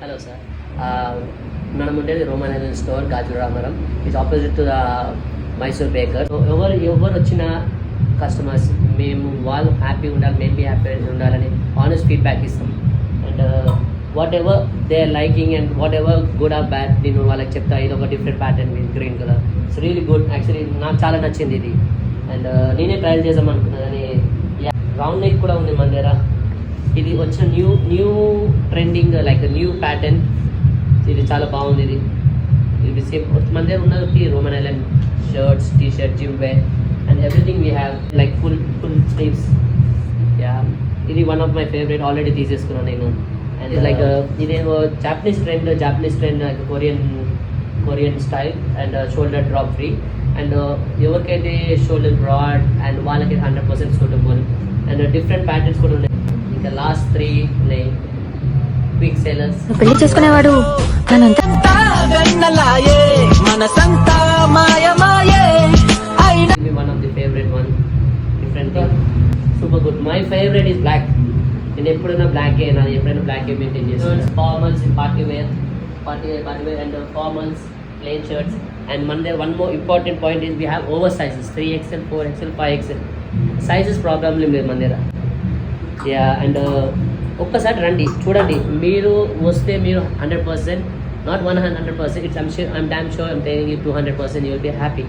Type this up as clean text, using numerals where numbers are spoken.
Hello sir, మనం ఉండేది Roman island store Gajula Ramaram. It's opposite to the Mysore baker. ఎవరు వచ్చిన కస్టమర్స్ మేము వాళ్ళు హ్యాపీగా ఉండాలి, మేము బీ హ్యాపీ ఉండాలని ఆనెస్ట్ ఫీడ్బ్యాక్ ఇస్తాం. And whatever they are liking and whatever good or bad నేను వాళ్ళకి చెప్తా. ఇది ఒక different pattern with green colour. It's really good. Actually నాకు చాలా నచ్చింది ఇది. అండ్ నేనే ట్రయల్ చేద్దాం అనుకున్నా కానీ రౌండ్ నెక్ కూడా ఉంది మన దగ్గర. ఇది వచ్చిన new trending like new pattern. ఇది చాలా బాగుంది. ఇది సేమ్ మన దగ్గర ఉన్నది Roman Island shirts, T shirt, gym wear and everything we have like full sleeves. Yeah, ఇది one of my favourite. Already తీసేసుకున్నాను నేను. అండ్ లైక్ ఇదేమో Japanese trend like Korean style and shoulder drop free. And ఎవరికైతే shoulder broad and వాళ్ళకి 100% suitable. And different patterns కూడా ఉన్నాయి. ఇంకా last 3 ఉన్నాయి క్విక్ సెలర్స్. పెళ్లి చేసుకునేవాడు one of the favourite one. Different thing, super good. My favourite is black. నేను ఎప్పుడైనా బ్లాక్ నాది, ఎప్పుడైనా బ్లాక్ మెయింటైన్ చేస్తాను. Formals, party wear and formals, plain shirts. And మన దగ్గర one more important point is we have over sizes 3XL, 4XL, 5XL. Sizes problem లేదు మన దగ్గర. యా, అండ్ ఒక్కసారి రండి, చూడండి. మీరు వస్తే మీరు 100%, not 100%, it's I'm damn sure, I'm telling you 200% you will be happy.